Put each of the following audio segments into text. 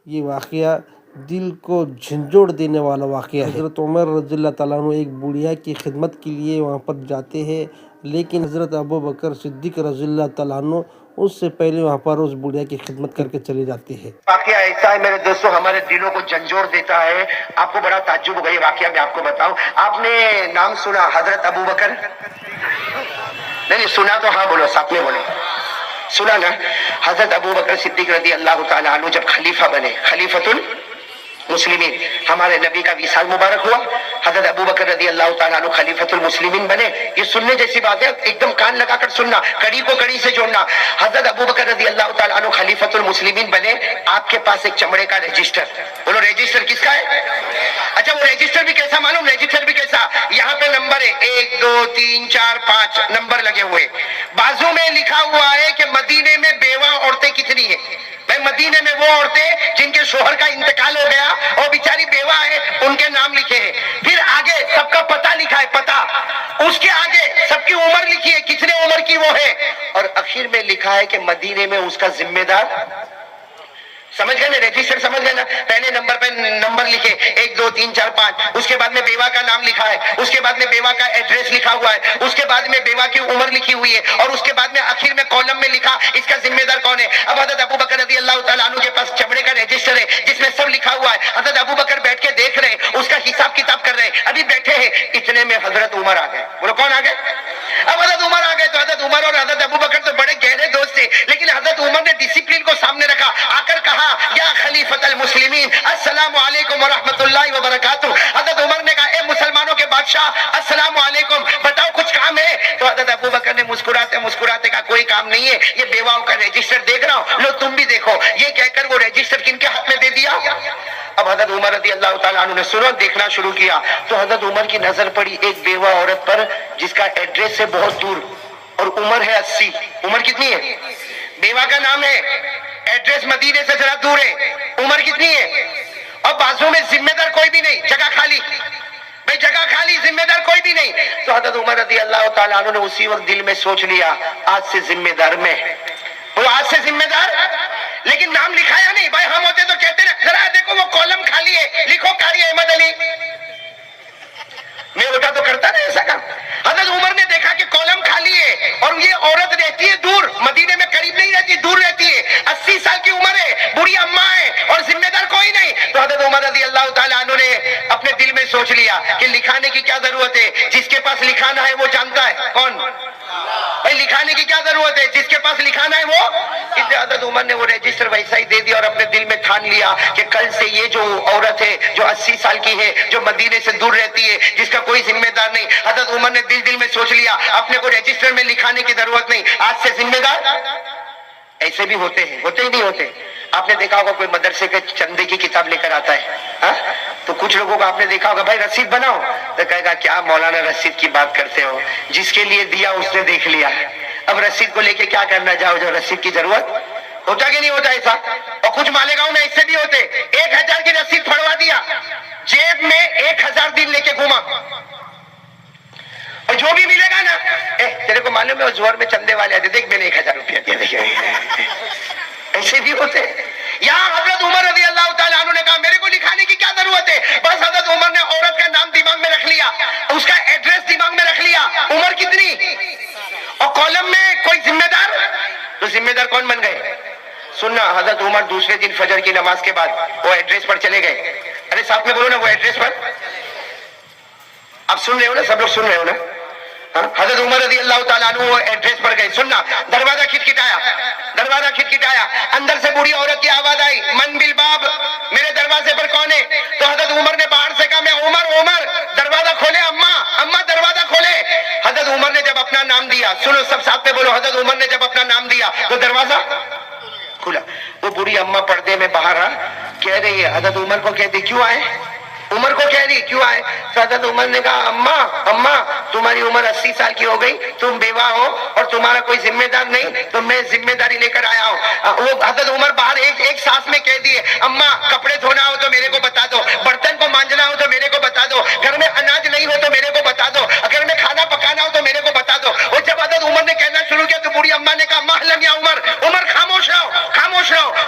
یہ واقعہ دل کو جھنجھوڑ دینے والا واقعہ ہے۔ حضرت عمر رضی اللہ تعالیٰ عنہ ایک بوڑھیا کی خدمت کے لیے وہاں پر جاتے ہیں، لیکن حضرت ابوبکر صدیق رضی اللہ تعالیٰ عنہ اس سے پہلے وہاں پر اس بوڑھیا کی خدمت کر کے چلے جاتے ہیں۔ واقعہ ایسا ہے میرے دوستوں، ہمارے دلوں کو جھنجھوڑ دیتا ہے۔ آپ کو بڑا تعجب ہوگا یہ واقعہ میں آپ کو بتاؤں۔ آپ نے نام سنا حضرت ابوبکر؟ نہیں سنا تو ہاں بولو، ساتھ میں بولو، سنا نا؟ حضرت ابوبکر صدیق رضی اللہ تعالیٰ عنہ جب خلیفہ بنے، خلیفۃ المسلمین، ہمارے نبی کا وصال مبارک ہوا، حضرت ابوبکر رضی اللہ تعالیٰ عنہ خلیفۃ المسلمین بنے۔ یہ سننے جیسی بات ہے، ایک دم کان لگا کر سننا، کڑی کو کڑی سے جوڑنا۔ حضرت ابوبکر رضی اللہ تعالیٰ عنہ خلیفۃ المسلمین بنے، آپ کے پاس ایک چمڑے کا رجسٹر، بولو رجسٹر کس کا ہے؟ اچھا وہ رجسٹر بھی کیسا معلوم؟ رجسٹر بھی کیسا؟ یہاں پہ نمبر ہے 1 2 3 4 5 نمبر لگے ہوئے، بازو میں لکھا ہوا ہے کہ مدینے میں بیوہ عورتیں کتنی ہیں۔ بھائی مدینے میں وہ عورتیں جن کے شوہر کا انتقال ہو گیا اور بیچاری بیوہ ہے، ان کے نام لکھے ہیں۔ پھر آگے سب کا پتہ لکھا ہے، پتہ، اس کے آگے سب کی عمر لکھی ہے، کتنے عمر کی وہ ہے، اور اخیر میں لکھا ہے کہ مدینے میں اس کا ذمہ دار، سمجھ گئے نا؟ رجسٹر سمجھ گئے نا؟ پہلے نمبر پہ نمبر لکھے 1 2 3 4 5، اس کے بعد میں بیوہ کا نام لکھا ہے، اس کے بعد میں بیوہ کا ایڈریس لکھا ہوا ہے، اس کے بعد میں بیوہ کی عمر لکھی ہوئی ہے، اور اس کے بعد میں آخر میں کالم میں لکھا اس کا ذمہ دار کون ہے۔ اب حضرت ابوبکر رضی اللہ تعالیٰ عنہ کے پاس چمڑے کا رجسٹر ہے جس میں سب لکھا ہوا ہے۔ حضرت ابوبکر بیٹھ کے دیکھ رہے ہیں، اس کا حساب کتاب کر رہے ہیں، ابھی بیٹھے ہیں، اتنے میں حضرت عمر آ گئے۔ بولو کون آ گئے؟ اب حضرت عمر آ گئے تو حضرت عمر اور حضرت ابوبکر تو بڑے گہرے دوست تھے، لیکن حضرت عمر نے ڈسپلن کو سامنے رکھا، آ کر کہا یا خلیفۃ المسلمین السلام علیکم ورحمۃ اللہ وبرکاتہ۔ حضرت عمر نے کہا اے مسلمانوں کے بادشاہ السلام علیکم، بتاؤ کچھ کام ہے؟ تو حضرت ابوبکر نے مسکراتے مسکراتے کہا کوئی کام نہیں ہے، یہ بیواؤں کا رجسٹر دیکھ رہا ہوں، لو تم بھی دیکھو۔ یہ کہہ کر وہ رجسٹر کن کے ہاتھ میں دے دیا؟ اب حضرت عمر رضی اللہ تعالیٰ عنہ نے سنو دیکھنا شروع کیا تو حضرت عمر کی نظر پڑی ایک بیوہ عورت پر جس کا ایڈریس ہے بہت دور اور عمر ہے 80۔ عمر کتنی ہے؟ بیوہ کا نام ہے، ایڈریس مدینے سے ذرا دور ہے، عمر کتنی ہے؟ اور بازو میں ذمہ دار کوئی بھی نہیں، جگہ خالی، بھائی جگہ خالی، ذمہ دار کوئی بھی نہیں۔ تو حضرت عمر رضی اللہ تعالیٰ عنہ نے اسی وقت دل میں سوچ لیا آج سے ذمہ دار میں، وہ آج سے ذمہ دار، لیکن نام لکھایا نہیں۔ بھائی ہم ہوتے تو کہتے نا ذرا دیکھو وہ کالم خالی ہے، لکھو قاری احمد علی، میں ہوتا تو کرتا نا ایسا کام۔ حضرت عمر نے دیکھا کہ کالم خالی ہے اور یہ عورت رہتی ہے دور، مدینے میں قریب نہیں رہتی، دور رہتی ہے، 80 سال کی عمر ہے، بوڑھی اماں ہے اور ذمہ دار کوئی نہیں۔ تو حضرت عمر رضی اللہ تعالیٰ عنہ نے اپنے دل میں سوچ لیا کہ لکھانے کی کیا ضرورت ہے، جس کے پاس لکھانا ہے وہ جانتا ہے، کون؟ بھائی لکھانے کی کیا ضرورت ہے، جس کے پاس لکھانا ہے وہ۔ اس لیے حضرت عمر نے وہ رجسٹر ویسا ہی دے دیا اور اپنے دل میں ٹھان لیا کہ کل سے یہ جو عورت ہے جو 80 سال کی ہے، جو مدینے سے دور رہتی ہے، جس کا کوئی ذمہ دار نہیں، حضرت عمر نے دل میں سوچ لیا اپنے کو رجسٹر میں لکھانے کی ضرورت نہیں، آج سے ذمہ دار۔ ایسے بھی ہوتے ہیں، ہوتے ہی نہیں ہوتے۔ آپ نے دیکھا ہوگا کوئی مدرسے کے چندے کی کتاب لے کر آتا ہے ہاں؟ تو کچھ لوگوں کو آپ نے دیکھا ہوگا بھائی رسید بناؤ، تو کہے گا کیا مولانا رسید کی بات کرتے ہو، جس کے لیے دیا اس نے دیکھ لیا، اب رسید کو لے کے کیا کرنا جاؤ جو رسید کی ضرورت۔ ہوتا کہ نہیں ہوتا ایسا؟ اور کچھ مالیگاؤں میں ایسے بھی ہوتے، 1000 کی رسید پھڑوا دیا، جیب میں 1000 دن لے کے گھوما، اور جو بھی ملے گا نا تیرے کو معلوم ہے وہ زہر میں چندے والے آتے، دیکھ میں نے 1000 روپیہ دیا، دیکھیں ایسے بھی ہوتے۔ یہاں حضرت عمر رضی اللہ تعالیٰ عنہ نے کہا میرے کو لکھانے کی کیا ضرورت ہے، بس حضرت عمر نے عورت کا نام دماغ میں رکھ لیا، اس کا ایڈریس دماغ میں رکھ لیا، عمر کتنی، اور کالم میں کوئی ذمہ دار، تو ذمہ دار کون بن گئے؟ سننا، حضرت عمر دوسرے دن فجر کی نماز کے بعد وہ ایڈریس پر چلے گئے، ارے ساتھ میں بولو نا وہ ایڈریس پر، آپ سن رہے ہو نا، سب لوگ سن رہے ہو نا؟ حضرت عمر رضی اللہ تعالیٰ عنہ وہ ایڈریس پر گئے، سننا، دروازہ کھٹکھٹایا، اندر سے بوڑھی عورت کی آواز آئی من بالباب، میرے دروازے پر کون ہے؟ تو حضرت عمر نے باہر سے کہا میں عمر، دروازہ کھولے، اماں دروازہ کھولے۔ حضرت عمر نے جب اپنا نام دیا، سنو سب ساتھ میں بولو، حضرت عمر نے جب اپنا نام دیا تو دروازہ کھلا۔ وہ بوڑھی اماں پردے میں باہر آ کہہ رہی ہے، حضرت عمر کو کہتی کیوں آئے، عمر کو کہہ رہی کیوں آئے؟ تو حضرت عمر نے کہا اماں تمہاری عمر 80 سال کی ہو گئی، تم بیوہ ہو اور تمہارا کوئی ذمہ دار نہیں، تو میں ذمہ داری لے کر آیا ہوں۔ وہ حضرت عمر باہر ایک سانس میں کہہ دیے اماں کپڑے دھونا ہو تو میرے کو بتا دو، برتن کو مانجنا ہو تو میرے کو بتا دو، گھر میں اناج نہیں ہو تو میرے کو بتا دو، گھر میں کھانا پکانا ہو تو میرے کو بتا دو۔ اور جب حضرت عمر نے کہنا شروع کیا تو بوڑھی اماں نے کہا مہلم یا عمر خاموش رہو،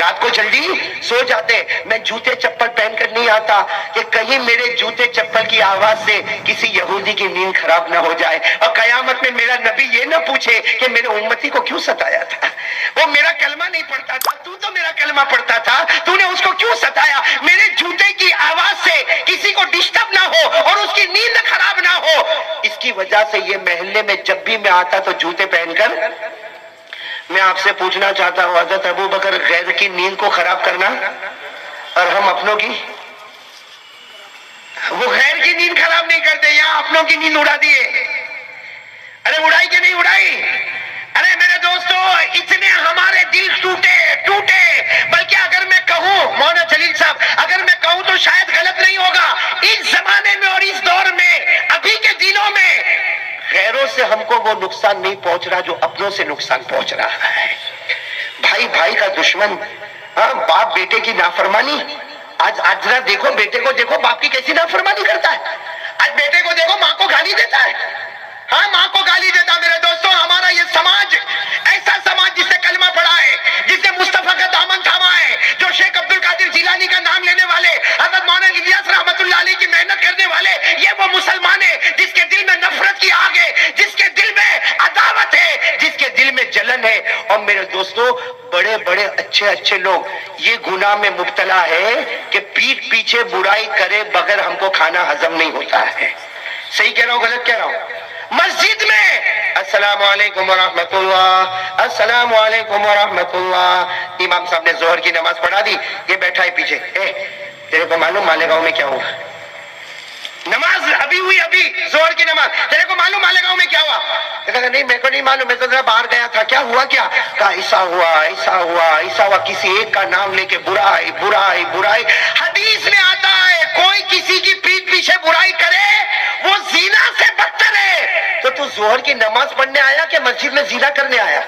رات کو جلدی سو جاتے. میں جوتے چپل پہن کر نہیں آتا کہ کہیں میرے جوتے چپل کی آواز سے کسی یہودی کی نیند خراب نہ ہو جائے اور قیامت میں میرا نبی یہ نہ پوچھے کہ میرے امتی کو کیوں ستایا تھا. وہ میرا کلمہ نہیں پڑھتا تھا, تو میرا کلمہ پڑھتا تھا, تو نے اس کو کیوں ستایا. میرے جوتے کی آواز سے کسی کو ڈسٹرب نہ ہو اور اس کی نیند خراب نہ ہو. اس کی وجہ سے یہ محلے میں جب بھی میں آتا تو جوتے پہن کر. میں آپ سے پوچھنا چاہتا ہوں, حضرت ابو بکر غیر کی نیند کو خراب کرنا اور ہم اپنوں کی, وہ غیر کی نیند خراب نہیں کرتے, یا اپنوں کی نیند اڑا دیے. ارے اڑائی کہ نہیں اڑائی؟ ارے میرے دوستو, اتنے ہمارے دل ٹوٹے بلکہ اگر میں کہوں مولانا جلیل صاحب, اگر میں کہوں تو شاید غلط نہیں ہوگا, اس زمانے میں اور اس دور میں ابھی کے دنوں میں غیروں سے ہم کو وہ نقصان نہیں پہنچ رہا جو اپنوں سے نقصان پہنچ رہا ہے. بھائی بھائی کا دشمن, باپ بیٹے کی نافرمانی. آج ذرا دیکھو بیٹے کو, دیکھو باپ کی کیسی نافرمانی کرتا ہے. آج بیٹے کو دیکھو ماں کو گالی دیتا ہے. ہاں ماں کو گالی دیتا. میرے دوستوں, ہمارا یہ سماج ایسا سماج جس نے کلمہ پڑھا ہے, جس نے مصطفیٰ کا دامن تھاما ہے, جو شیخ عبد القادر جیلانی کا نام لینے والے, حضرت مولانا الیاس رحمت اللہ علیہ کی محنت کرنے والے, یہ وہ مسلمان ہے جس کے دل میں نفرت کی آگ ہے, جس کے دل میں عداوت ہے, جس کے دل میں جلن ہے. اور میرے دوستوں, بڑے بڑے اچھے لوگ یہ گناہ میں مبتلا ہے کہ پیٹھ پیچھے برائی کرے بغیر ہم کو کھانا ہضم نہیں ہوتا ہے. صحیح کہہ رہا ہوں غلط کہہ رہا ہوں؟ مسجد میں السلام علیکم ورحمت اللہ, السلام علیکم ورحمت اللہ, امام صاحب نے ظہر کی نماز پڑھا دی, یہ بیٹھا ہے پیچھے. تیرے کو معلوم مالیگاؤں میں کیا ہوا؟ نماز ابھی ہوئی, ابھی ظہر کی نماز. تیرے کو معلوم مالیگاؤں میں کیا ہوا؟ کہا نہیں میرے کو نہیں معلوم, میں تو ذرا باہر گیا تھا. کیا ہوا کیا؟ کہا ایسا ہوا. کسی ایک کا نام لے کے برائی. حدیث میں آتا ہے کوئی کسی کی پیٹھ پیچھے برائی کرے وہ زنا سے بدتر ہے. تو ظہر کی نماز پڑھنے آیا کہ مسجد میں زنا کرنے آیا؟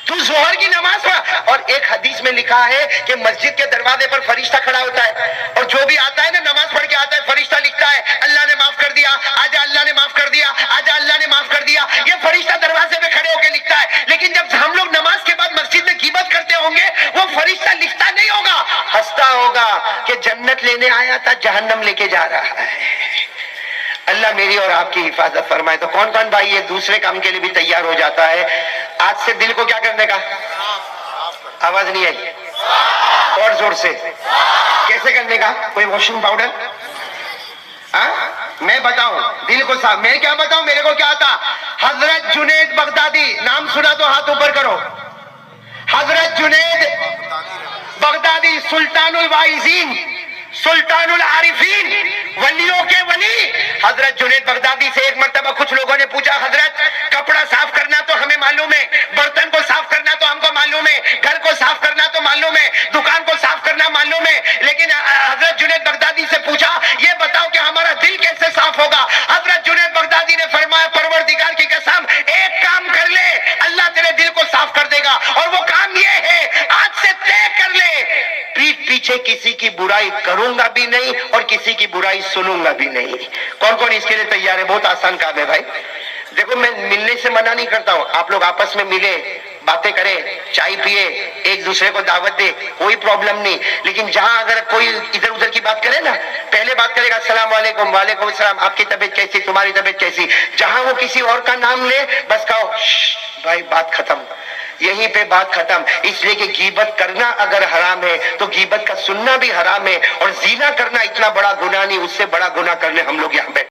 تو ظہر کی نماز پڑھا. اور ایک حدیث میں لکھا ہے کہ مسجد کے دروازے پر فرشتہ کھڑا ہوتا ہے, اور جو بھی آتا ہے نا نماز پڑھ کے آتا ہے, فرشتہ لکھتا ہے اللہ نے معاف کر دیا, آجا اللہ نے معاف کر دیا, آجا اللہ نے معاف کر دیا. یہ فرشتہ دروازے پہ کھڑے ہو کے لکھتا ہے. لیکن جب ہم لوگ نماز کے بعد مسجد میں غیبت کرتے ہوں گے, وہ فرشتہ لکھتا نہیں ہوگا, ہنستا ہوگا کہ جنت لینے آیا تھا جہنم لے کے جا رہا ہے. اللہ میری اور آپ کی حفاظت فرمائے. تو کون کون بھائی یہ دوسرے کام کے لیے بھی تیار ہو جاتا ہے آج سے دل کو کیا کرنے کا؟ آواز نہیں آئی, اور زور سے. کیسے کرنے کا؟ کوئی واشنگ پاؤڈر؟ میں بتاؤں دل کو صاف. میں کیا بتاؤں, میرے کو کیا آتا. حضرت جنید بغدادی, نام سنا تو ہاتھ اوپر کرو. حضرت جنید بغدادی, سلطان الواعظین, سلطان العارفین, ولیوں کے ولی. حضرت جنید بغدادی سے ایک مرتبہ کچھ لوگوں نے پوچھا, حضرت کپڑا صاف کرنا تو ہمیں معلوم ہے, برتن کو صاف کرنا تو ہم کو معلوم ہے, گھر کو صاف کرنا تو معلوم ہے, دکان کو صاف کرنا معلوم ہے, لیکن حضرت جنید بغدادی سے پوچھا یہ بتاؤ کہ ہمارا دل کیسے صاف ہوگا؟ حضرت جنید بغدادی نے فرمایا پروردگار کی قسم, ایک کام کر لے اللہ تیرے دل کو صاف کر دے گا, اور وہ کام یہ ہے آج سے طے کر لے پیٹھ پیچھے کسی کی برائی کروں گا بھی نہیں اور کسی کی برائی سنوں گا بھی نہیں. کون کون اس کے لیے تیار ہے؟ بہت آسان کام ہے بھائی. دیکھو میں ملنے سے منع نہیں کرتا ہوں, آپ لوگ آپس میں ملے, باتیں کریں, چائے پیے, ایک دوسرے کو دعوت دے, کوئی پرابلم نہیں. لیکن جہاں اگر کوئی ادھر ادھر کی بات کرے نا, پہلے بات کرے گا السلام علیکم, وعلیکم السلام, آپ کی طبیعت کیسی, تمہاری طبیعت کیسی. جہاں وہ کسی اور کا نام لے بس کہو بھائی بات ختم, یہیں پہ بات ختم. اس لیے کہ غیبت کرنا اگر حرام ہے تو غیبت کا سننا بھی حرام ہے, اور زنا کرنا اتنا بڑا گناہ نہیں, اس سے بڑا گناہ کرنے ہم لوگ یہاں بیٹھے.